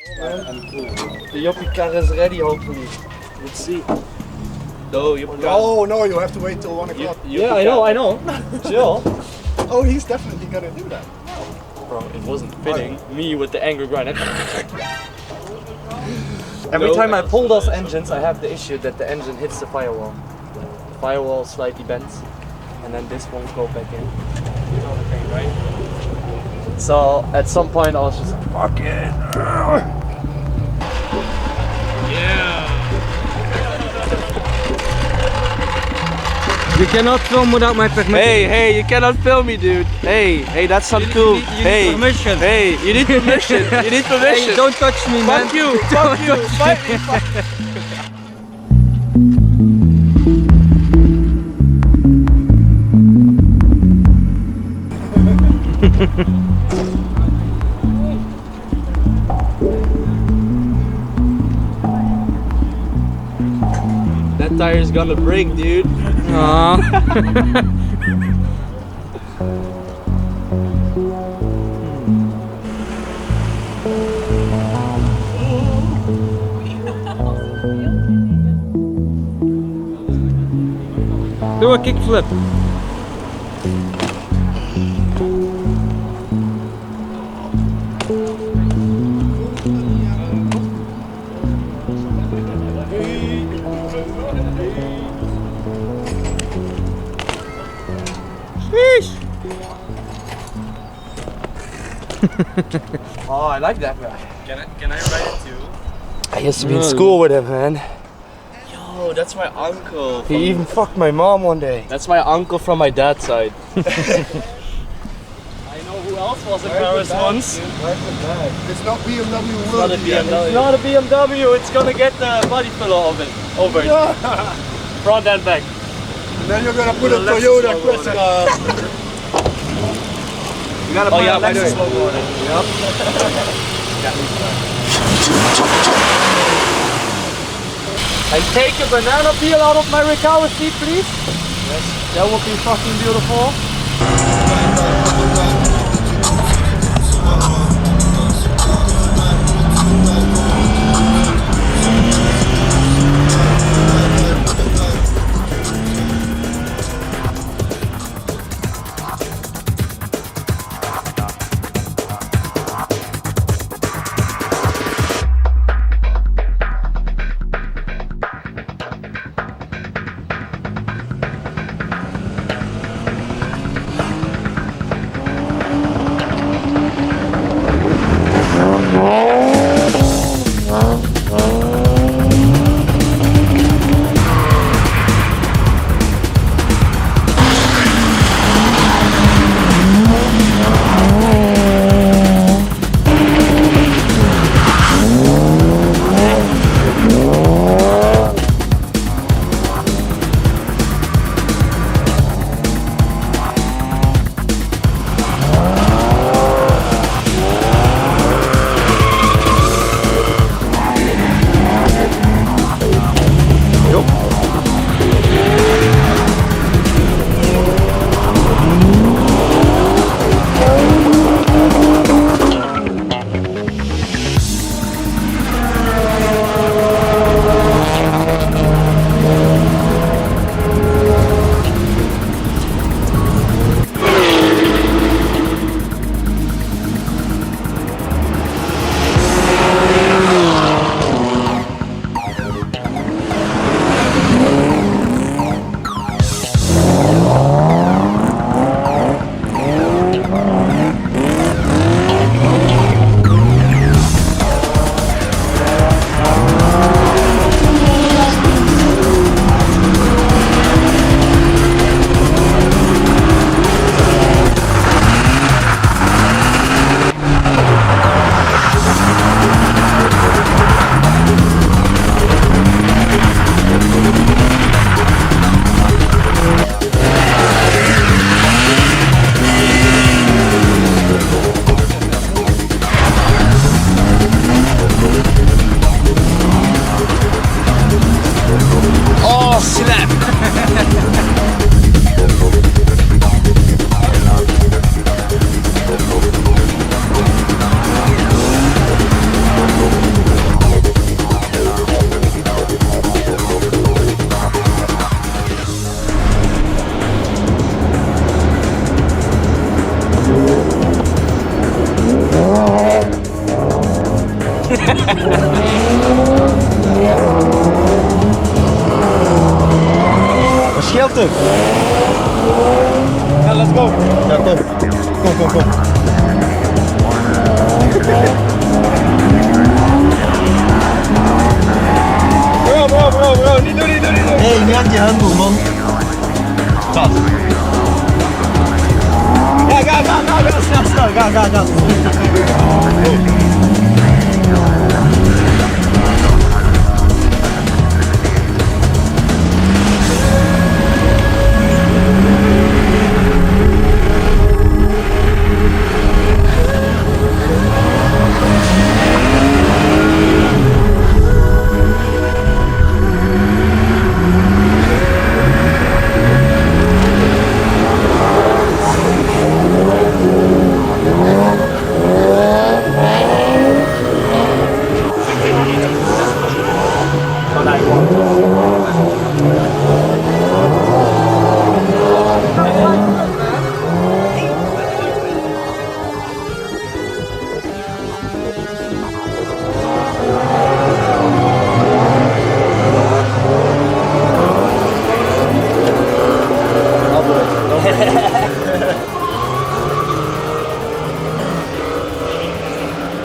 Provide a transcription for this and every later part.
I'm cool. The Yoppie car is ready, hopefully. Let's see. No, you no, you have to wait till 1 o'clock. Yeah, I know. Chill. Oh, he's definitely gonna do that. Bro, it wasn't fitting. Me with the anger grinder. Every time I pull those engines, I have the issue that the engine hits the firewall. The firewall slightly bends, and then this won't go back in. So at some point I was just like, fuck it. Yeah. You cannot film without my permission. Hey, you cannot film me, dude. Hey, that's not cool. You need permission. Hey, you need permission. You need permission. Hey, don't touch me, man. Fuck you. Fight me. That tire's gonna break, dude. Aww. Do a kickflip. Oh, I like that guy. Can I ride it too? I used to be in school with him, man. Yo, that's my uncle. He even fucked my mom one day. That's my uncle from my dad's side. I know who else was in Paris once. It's not BMW It's not a BMW. It's not a BMW. It's gonna get the body filler of it. Over it. Front and back. And then you're gonna put a Toyota Cresta. You gotta put a Lexus logo on it. Yep. And take a banana peel out of my recover seat, please. Yes. That would be fucking beautiful. Wat scheelt er? Ja, let's go. Ja, kom. Kom. Bro, niet doen. Hey, niet aan die handel, man. Gas. Ja, ga, snel. Ga.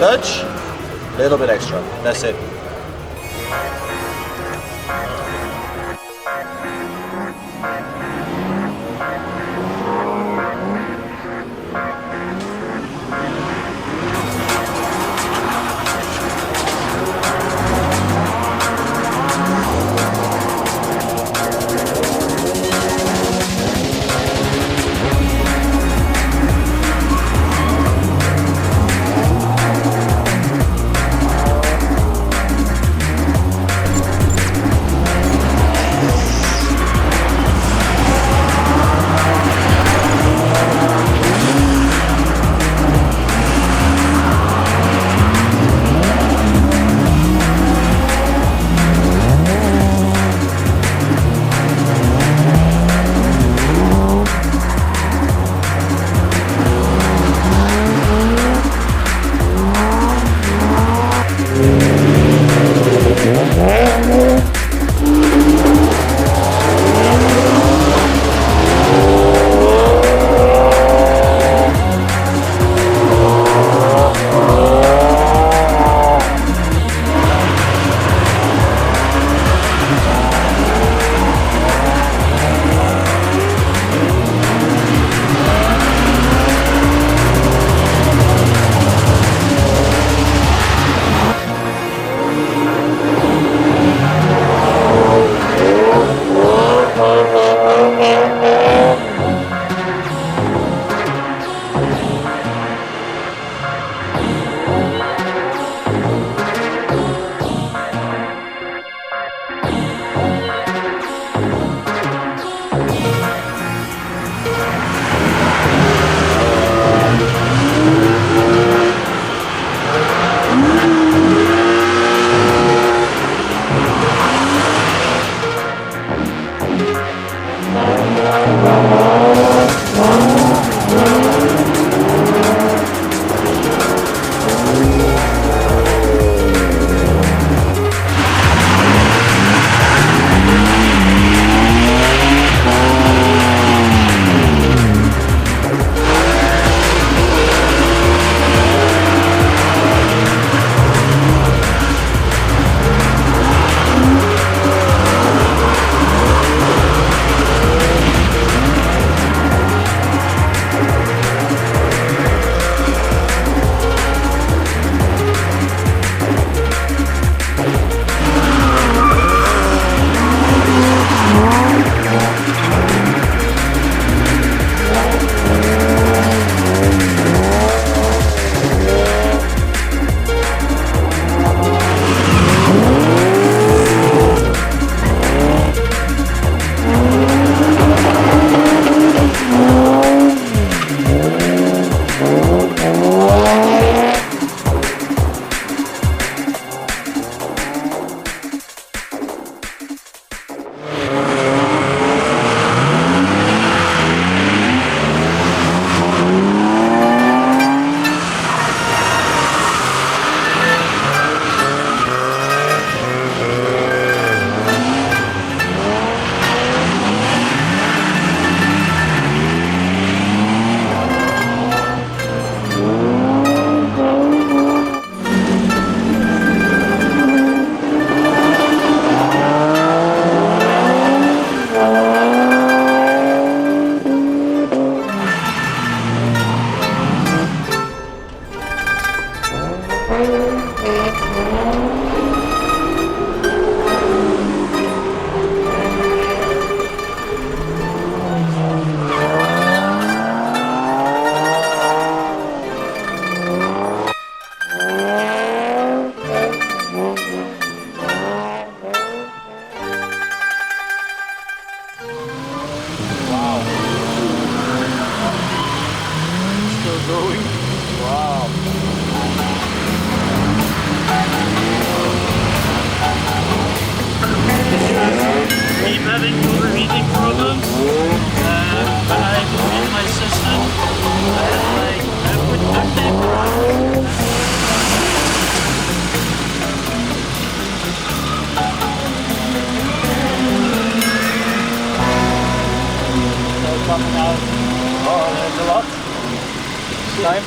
Touch, little bit extra. That's it.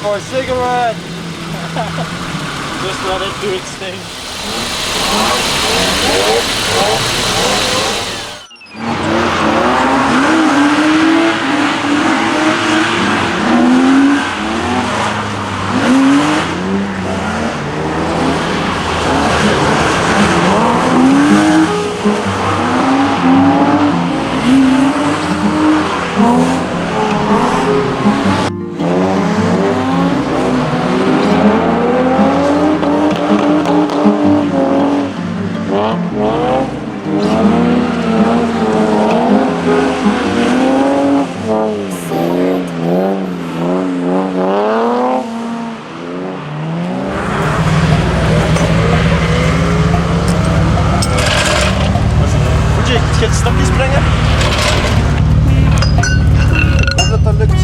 for a cigarette. Just let it do its thing. Fuji, ga je stapjes brengen? Of dat dan lukt.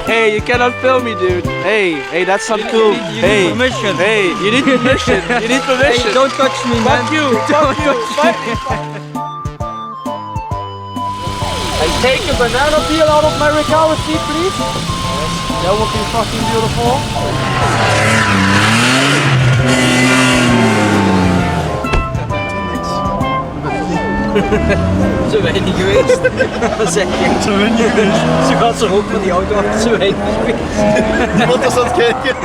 Hey, you cannot film me, dude. Hey, that's not cool. You need permission. Hey, you need permission. You need permission. Hey, don't touch me, man. Fuck you. Fuck you. Fuck me. I take a banana peel out of my recover seat, please. That would be fucking beautiful. Te weinig geweest. Wat zeg je? Te weinig geweest. Ze gaat zo ook van die auto af, te weinig geweest. Niemand is aan het kijken.